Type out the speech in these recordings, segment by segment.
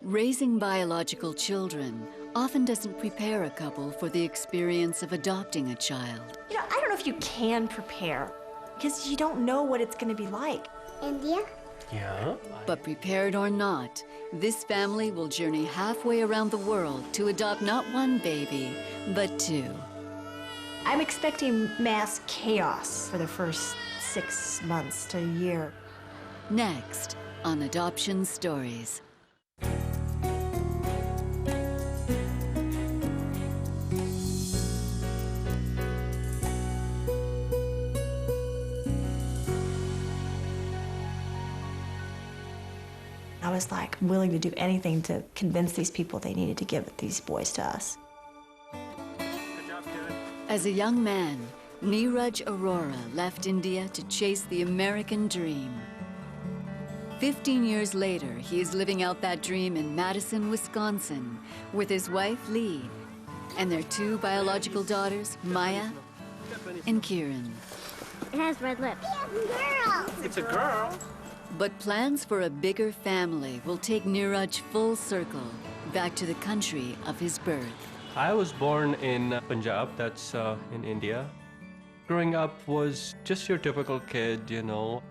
Raising biological children often doesn't prepare a couple for the experience of adopting a child. You know, I don't know if you can prepare, because you don't know what it's going to be like. India? Yeah? But prepared or not, this family will journey halfway around the world to adopt not one baby, but two. I'm expecting mass chaos for the first 6 months to a year. Next on Adoption Stories. I was like willing to do anything to convince these people they needed to give these boys to us. As a young man, Neeraj Arora left India to chase the American dream. 15 years later, he is living out that dream in Madison, Wisconsin, with his wife, Lee, and their two biological daughters, Maya and Kieran. It has red lips. Girl! It's a girl. But plans for a bigger family will take Neeraj full circle back to the country of his birth. I was born in Punjab, that's in India. Growing up was just your typical kid, you know,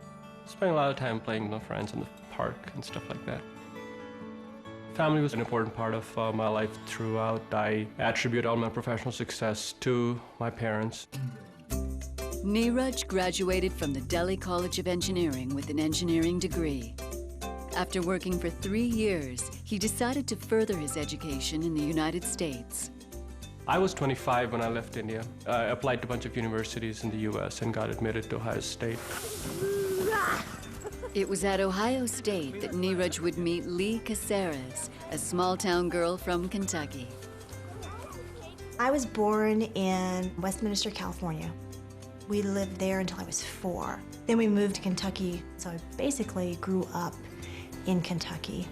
spending a lot of time playing with my friends in the park and stuff like that. Family was an important part of my life throughout. I attribute all my professional success to my parents. Neeraj graduated from the Delhi College of Engineering with an engineering degree. After working for 3 years, he decided to further his education in the United States. I was 25 when I left India. I applied to a bunch of universities in the US and got admitted to Ohio State. It was at Ohio State that Neeraj would meet Lee Caceres, a small-town girl from Kentucky. I was born in Westminster, California. We lived there until I was 4. Then we moved to Kentucky, so I basically grew up in Kentucky,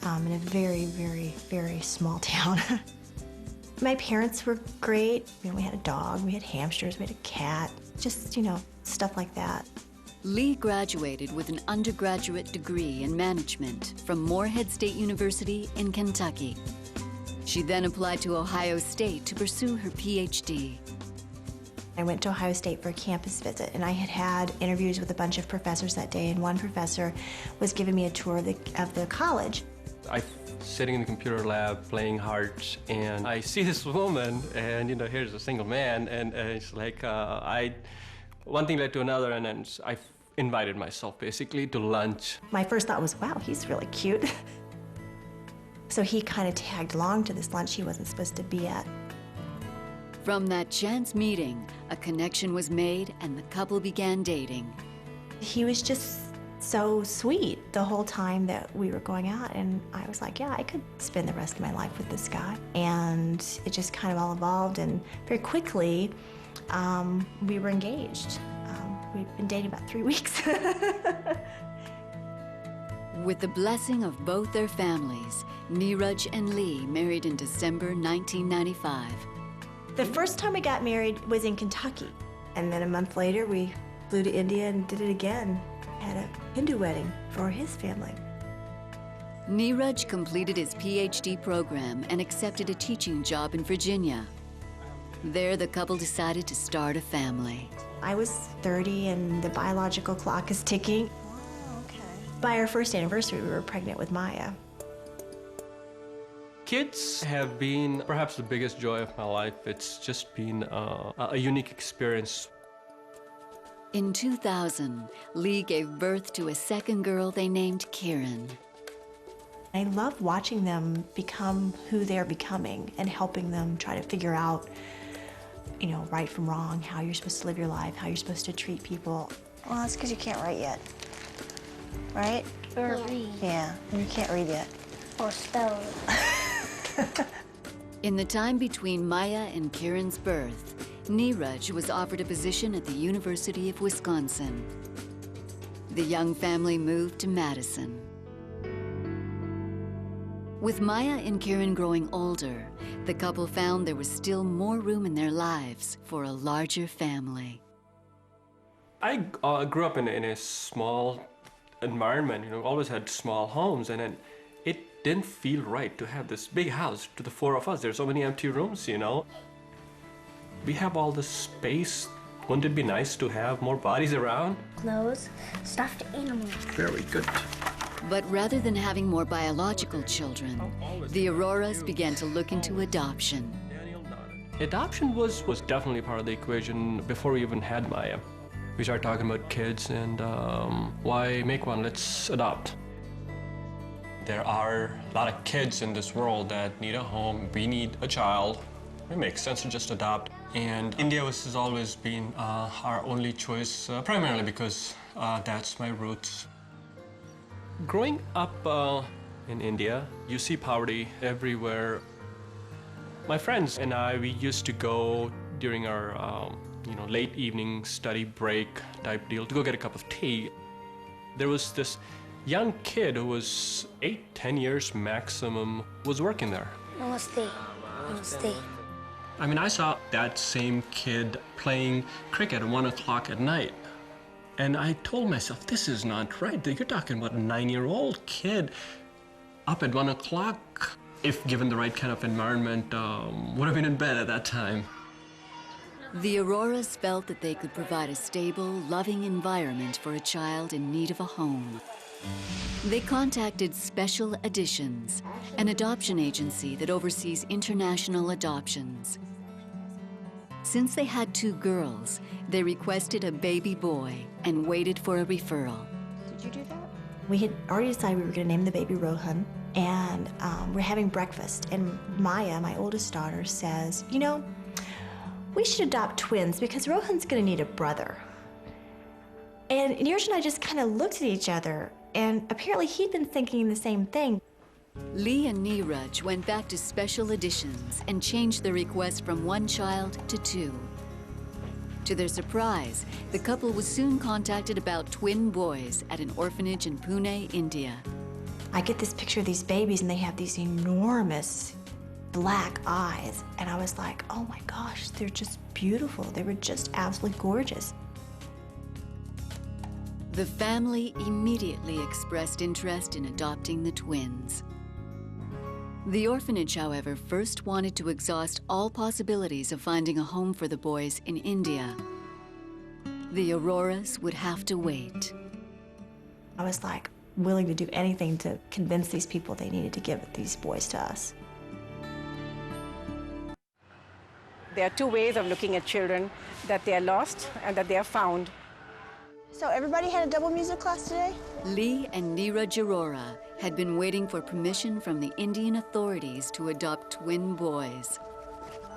in a very, very, very small town. My parents were great. You know, we had a dog, we had hamsters, we had a cat, just, you know, stuff like that. Lee graduated with an undergraduate degree in management from Morehead State University in Kentucky. She then applied to Ohio State to pursue her PhD. I went to Ohio State for a campus visit, and I had interviews with a bunch of professors that day, and one professor was giving me a tour of the college. I'm sitting in the computer lab playing hearts, and I see this woman, and you know, here's a single man, and it's like, one thing led to another, and then I invited myself basically to lunch. My first thought was, wow, he's really cute. So he kind of tagged along to this lunch he wasn't supposed to be at. From that chance meeting, a connection was made and the couple began dating. He was just so sweet the whole time that we were going out, and I was like, yeah, I could spend the rest of my life with this guy. And it just kind of all evolved, and very quickly, we were engaged. We'd been dating about 3 weeks. With the blessing of both their families, Neeraj and Lee married in December 1995. The first time we got married was in Kentucky, and then a month later we flew to India and did it again. Had a Hindu wedding for his family. Neeraj completed his PhD program and accepted a teaching job in Virginia. There, the couple decided to start a family. I was 30 and the biological clock is ticking. Okay. By our first anniversary, we were pregnant with Maya. Kids have been perhaps the biggest joy of my life. It's just been a unique experience. In 2000, Lee gave birth to a second girl they named Kieran. I love watching them become who they're becoming and helping them try to figure out, you know, right from wrong, how you're supposed to live your life, how you're supposed to treat people. Well, that's because you can't write yet, right? Or read. Yeah, and you can't read yet. Or spell. In the time between Maya and Kieran's birth, Neeraj was offered a position at the University of Wisconsin. The young family moved to Madison. With Maya and Kieran growing older, the couple found there was still more room in their lives for a larger family. I grew up in a small environment, you know, always had small homes, and then it didn't feel right to have this big house to the four of us. There's so many empty rooms, you know. We have all this space. Wouldn't it be nice to have more bodies around? Clothes, stuffed animals. Very good. But rather than having more biological children, the Auroras began to look into adoption. Adoption was definitely part of the equation before we even had Maya. We started talking about kids and why make one? Let's adopt. There are a lot of kids in this world that need a home. We need a child. It makes sense to just adopt. And India has always been our only choice, primarily because that's my roots. Growing up in India, you see poverty everywhere. My friends and I, we used to go during our late evening study break type deal to go get a cup of tea. There was this young kid who was 8-10 years maximum, was working there. Namaste. Namaste. I mean, I saw that same kid playing cricket at 1 o'clock at night. And I told myself, this is not right. You're talking about a 9-year-old kid up at 1 o'clock. If given the right kind of environment, would have been in bed at that time. The Auroras felt that they could provide a stable, loving environment for a child in need of a home. They contacted Special Additions, an adoption agency that oversees international adoptions. Since they had 2 girls, they requested a baby boy and waited for a referral. Did you do that? We had already decided we were going to name the baby Rohan, and we're having breakfast. And Maya, my oldest daughter, says, you know, we should adopt twins because Rohan's going to need a brother. And Neeraj and I just kind of looked at each other, and apparently he'd been thinking the same thing. Lee and Neeraj went back to Special Additions and changed their request from 1 child to 2. To their surprise, the couple was soon contacted about twin boys at an orphanage in Pune, India. I get this picture of these babies, and they have these enormous black eyes. And I was like, oh my gosh, they're just beautiful. They were just absolutely gorgeous. The family immediately expressed interest in adopting the twins. The orphanage, however, first wanted to exhaust all possibilities of finding a home for the boys in India. The Auroras would have to wait. I was like willing to do anything to convince these people they needed to give these boys to us. There are 2 ways of looking at children, that they are lost and that they are found. So everybody had a double music class today? Lee and Neeraj Arora had been waiting for permission from the Indian authorities to adopt twin boys.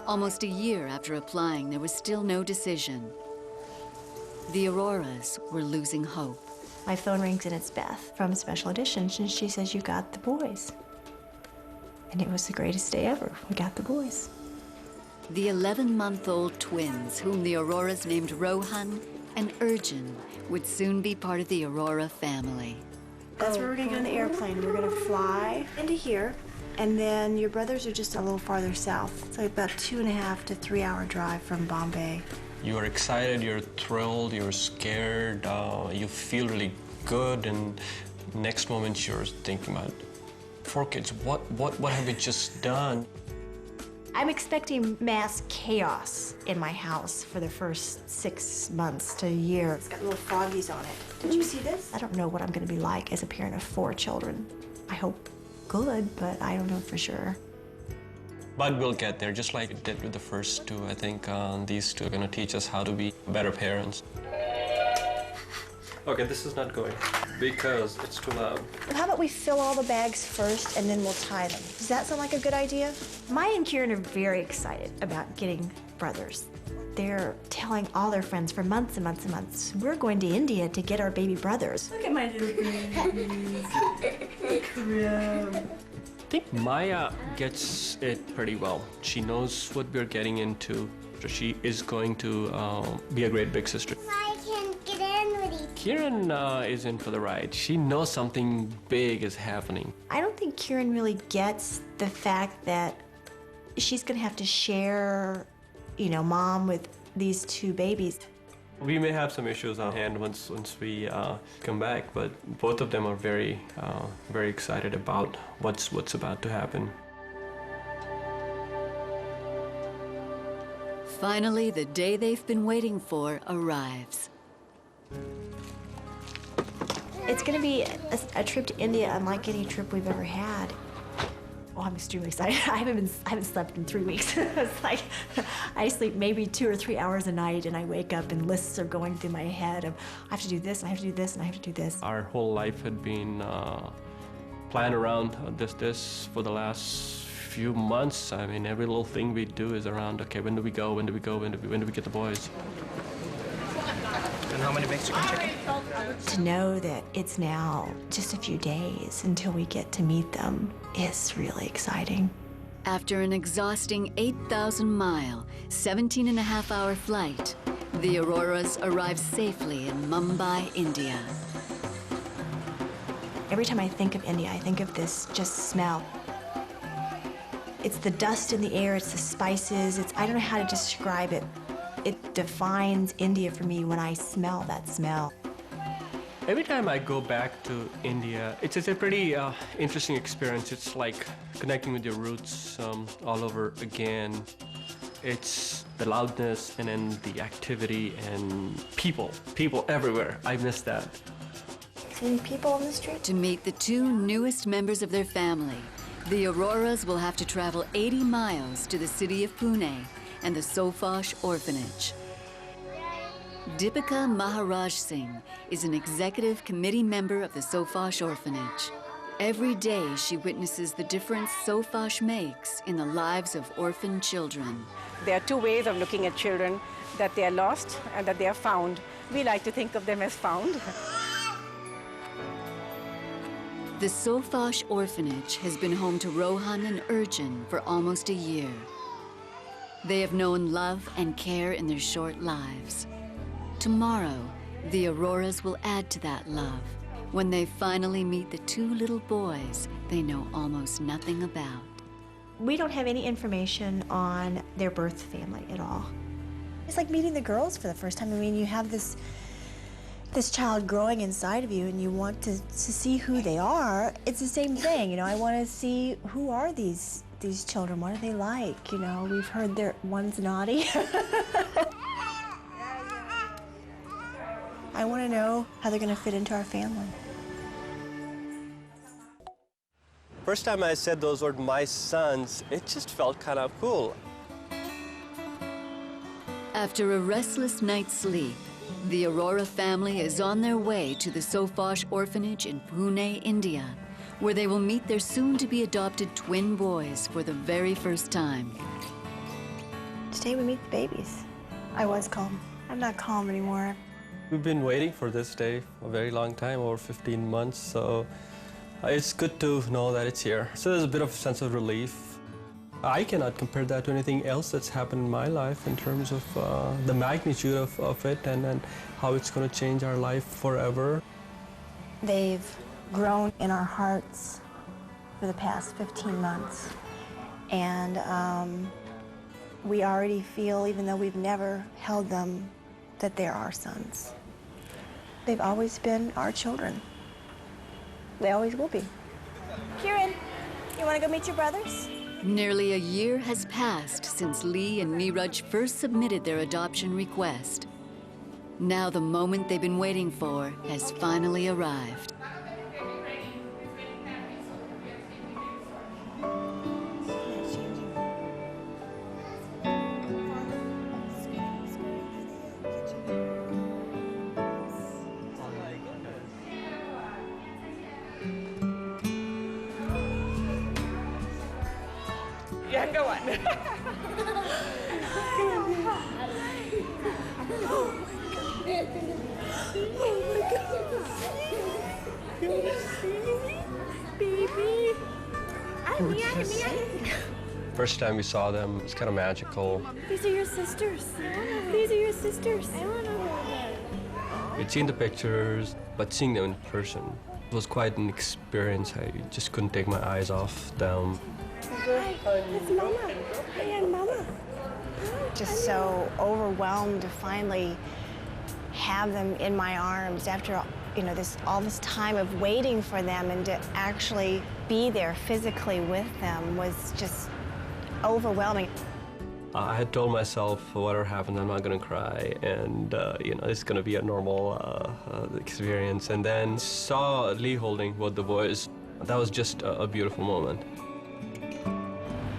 Almost a year after applying, there was still no decision. The Auroras were losing hope. My phone rings, and it's Beth from Special Editions, and she says, you got the boys. And it was the greatest day ever. We got the boys. The 11-month-old twins, whom the Auroras named Rohan and Urjan, would soon be part of the Aurora family. That's where we're gonna get on the airplane. We're gonna fly into here, and then your brothers are just a little farther south. It's like about 2.5 to 3 hour drive from Bombay. You're excited, you're thrilled, you're scared, you feel really good, and next moment you're thinking about 4 kids. What have we just done? I'm expecting mass chaos in my house for the first 6 months to a year. It's got little froggies on it. Did you see this? I don't know what I'm gonna be like as a parent of 4 children. I hope good, but I don't know for sure. But we'll get there, just like it did with the first 2. I think these 2 are gonna teach us how to be better parents. Okay, this is not going because it's too loud. How about we fill all the bags first and then we'll tie them? Does that sound like a good idea? Maya and Kieran are very excited about getting brothers. They're telling all their friends for months and months and months, we're going to India to get our baby brothers. Look at my little babies. I think Maya gets it pretty well. She knows what we're getting into. She is going to be a great big sister. I can get in with you. Kieran is in for the ride. She knows something big is happening. I don't think Kieran really gets the fact that she's gonna have to share, you know, mom with these 2 babies. We may have some issues on hand once we come back, but both of them are very excited about what's about to happen. Finally, the day they've been waiting for arrives. It's going to be a trip to India unlike any trip we've ever had. Oh, I'm extremely excited. I haven't slept in 3 weeks. It's like I sleep maybe 2 or 3 hours a night, and I wake up and lists are going through my head of I have to do this, I have to do this, and I have to do this. Our whole life had been planned around this for the last few months. I mean, every little thing we do is around, okay, when do we go, when do we go, when do we get the boys? And how many Mexican chicken? To know that it's now just a few days until we get to meet them is really exciting. After an exhausting 8,000-mile, 17-and-a-half-hour flight, the Auroras arrive safely in Mumbai, India. Every time I think of India, I think of this just smell. It's the dust in the air, it's the spices, I don't know how to describe it. It defines India for me when I smell that smell. Every time I go back to India, it's a pretty interesting experience. It's like connecting with your roots all over again. It's the loudness and then the activity and people everywhere. I miss that. Seeing people on the street? To meet the two newest members of their family, the Auroras will have to travel 80 miles to the city of Pune and the Sofash Orphanage. Deepika Maharaj Singh is an executive committee member of the Sofash Orphanage. Every day, she witnesses the difference Sofash makes in the lives of orphan children. There are two ways of looking at children, that they are lost and that they are found. We like to think of them as found. The Sofash Orphanage has been home to Rohan and Urjan for almost a year. They have known love and care in their short lives. Tomorrow, the Auroras will add to that love when they finally meet the two little boys they know almost nothing about. We don't have any information on their birth family at all. It's like meeting the girls for the first time. I mean, you have this child growing inside of you and you want to see who they are. It's the same thing, you know, I want to see who are these children, what are they like? You know, we've heard one's naughty. I want to know how they're going to fit into our family. First time I said those were my sons, it just felt kind of cool. After a restless night's sleep, the Aurora family is on their way to the Sofash Orphanage in Pune, India, where they will meet their soon-to-be adopted twin boys for the very first time. Today we meet the babies. I was calm. I'm not calm anymore. We've been waiting for this day for a very long time, over 15 months, so it's good to know that it's here. So there's a bit of a sense of relief. I cannot compare that to anything else that's happened in my life in terms of the magnitude of it and how it's going to change our life forever. They've grown in our hearts for the past 15 months. And we already feel, even though we've never held them, that they're our sons. They've always been our children. They always will be. Kieran, you want to go meet your brothers? Nearly a year has passed since Lee and Neeraj first submitted their adoption request. Now the moment they've been waiting for has finally arrived. Younger one. First time we saw them, it's kind of magical. These are your sisters. These are your sisters. We'd seen the pictures, but seeing them in person was quite an experience. I just couldn't take my eyes off them. It's Mama. Hey, Mama. Just so overwhelmed to finally have them in my arms after all this time of waiting for them, and to actually be there physically with them was just overwhelming. I had told myself, whatever happens, I'm not going to cry, and it's going to be a normal experience. And then saw Lee holding both the boys. That was just a beautiful moment.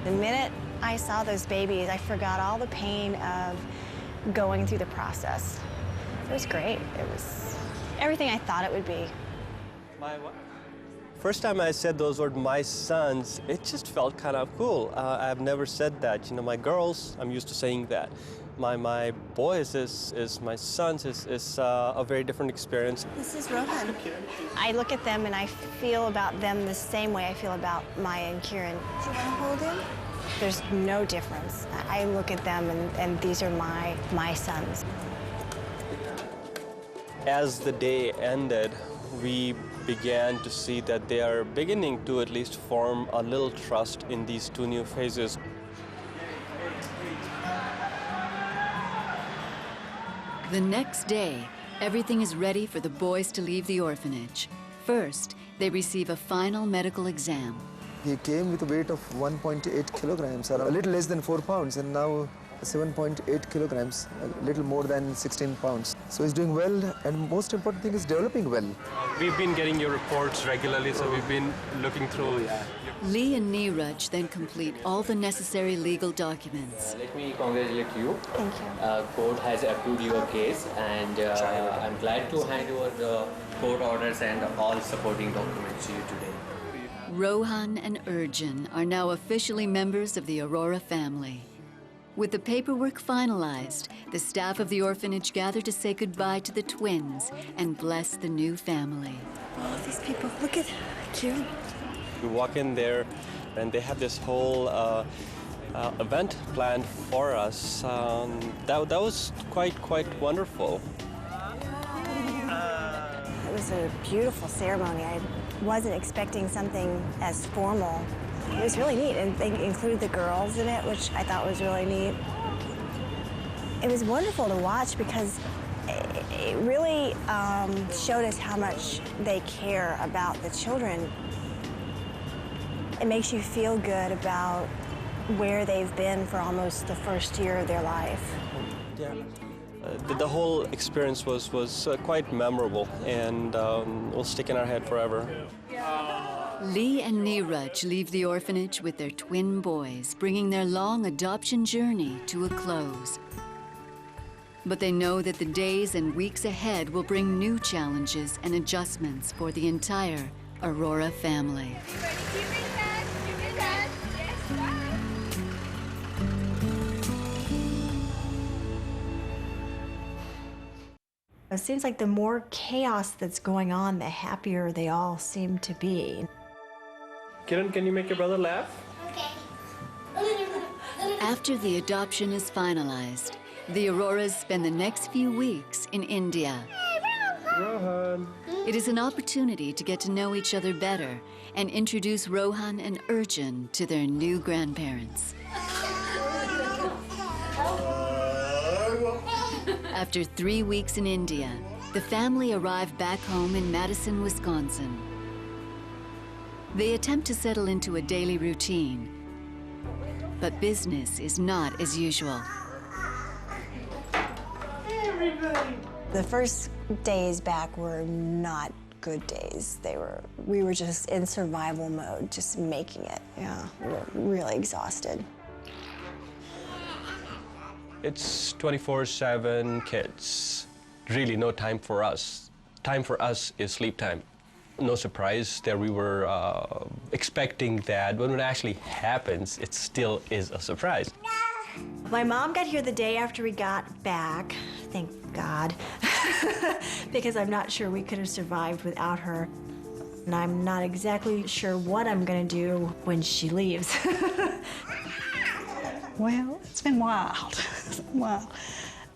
The minute I saw those babies, I forgot all the pain of going through the process. It was great. It was everything I thought it would be. My what? First time I said those words, my sons, it just felt kind of cool. I've never said that. My girls, I'm used to saying that. My boys is my sons is a very different experience. This is Rohan. I look at them and I feel about them the same way I feel about Maya and Kieran. Do you want to hold him? There's no difference. I look at them and these are my sons. As the day ended, we began to see that they are beginning to at least form a little trust in these two new phases. The next day, everything is ready for the boys to leave the orphanage. First, they receive a final medical exam. He came with a weight of 1.8 kilograms, or a little less than 4 pounds, and now 7.8 kilograms, a little more than 16 pounds. So he's doing well, and most important thing is developing well. We've been getting your reports regularly, so we've been looking through. Lee and Neeraj then complete all the necessary legal documents. Let me congratulate you. Thank you. Court has approved your case, and I'm glad to hand over the court orders and all supporting documents to you today. Rohan and Urjan are now officially members of the Aurora family. With the paperwork finalized, the staff of the orphanage gather to say goodbye to the twins and bless the new family. Oh, these people, look at Kieran. We walk in there, and they have this whole event planned for us. That was quite wonderful. It was a beautiful ceremony. I wasn't expecting something as formal. It was really neat, and they included the girls in it, which I thought was really neat. It was wonderful to watch because it really showed us how much they care about the children. It makes you feel good about where they've been for almost the first year of their life. Yeah. The whole experience was quite memorable, and will stick in our head forever. Lee and Neeraj leave the orphanage with their twin boys, bringing their long adoption journey to a close. But they know that the days and weeks ahead will bring new challenges and adjustments for the entire Aurora family. It seems like the more chaos that's going on, the happier they all seem to be. Kiran, can you make your brother laugh? After the adoption is finalized, the Auroras spend the next few weeks in India. Rohan. It is an opportunity to get to know each other better and introduce Rohan and Urjan to their new grandparents. After 3 weeks in India, the family arrived back home in Madison, Wisconsin. They attempt to settle into a daily routine, but business is not as usual. The first days back were not good days. We were just in survival mode, just making it. Yeah, we were really exhausted. It's 24/7 kids. Really no time for us. Time for us is sleep time. No surprise that we were expecting that, but when it actually happens, it still is a surprise. My mom got here the day after we got back, thank God, because I'm not sure we could have survived without her. And I'm not exactly sure what I'm gonna do when she leaves. Well, it's been wild. It's been wild.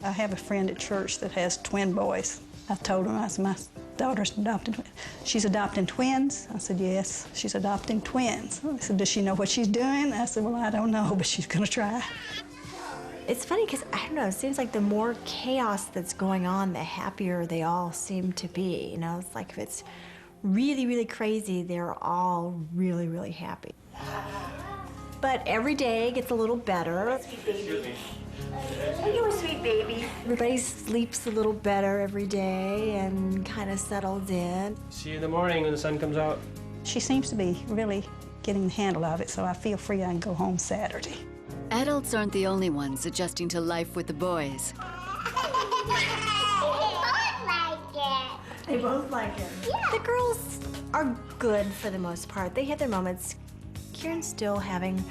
I have a friend at church that has twin boys. I told him, I said, my daughter's adopting twins. She's adopting twins? I said, yes, she's adopting twins. I said, does she know what she's doing? I said, well, I don't know, but she's gonna try. It's funny because, I don't know, it seems like the more chaos that's going on, the happier they all seem to be. You know, it's like if it's really, really crazy, they're all really, really happy. But every day gets a little better. Sweet baby. You're a sweet baby. Everybody sleeps a little better every day and kind of settles in. See you in the morning when the sun comes out. She seems to be really getting the handle of it, so I feel free I can go home Saturday. Adults aren't the only ones adjusting to life with the boys. They both like it. Yeah. The girls are good for the most part. They have their moments. Kieran's still having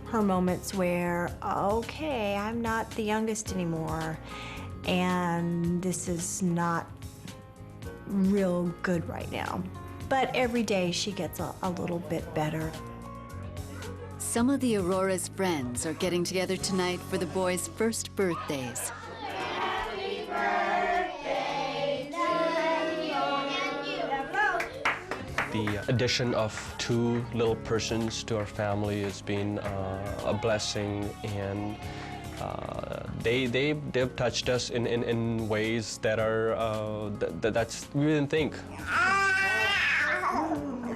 her moments where, okay, I'm not the youngest anymore, and this is not real good right now. But every day she gets a little bit better. Some of the Aurora's friends are getting together tonight for the boys' first birthdays. The addition of 2 little persons to our family has been a blessing, and they've touched us in ways that are that's we didn't think.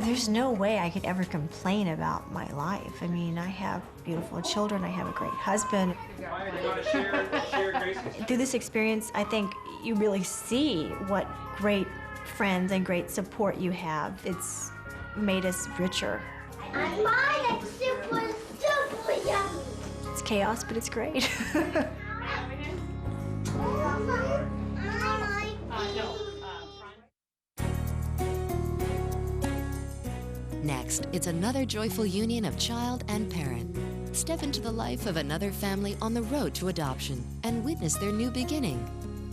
There's no way I could ever complain about my life. I mean, I have beautiful children, I have a great husband. Through this experience, I think you really see what great friends and great support you have. It's made us richer. And mine is super, super yummy. It's chaos, but it's great. Next, it's another joyful union of child and parent. Step into the life of another family on the road to adoption and witness their new beginning.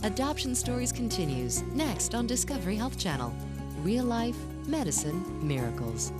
Adoption Stories continues next on Discovery Health Channel. Real life, medicine, miracles.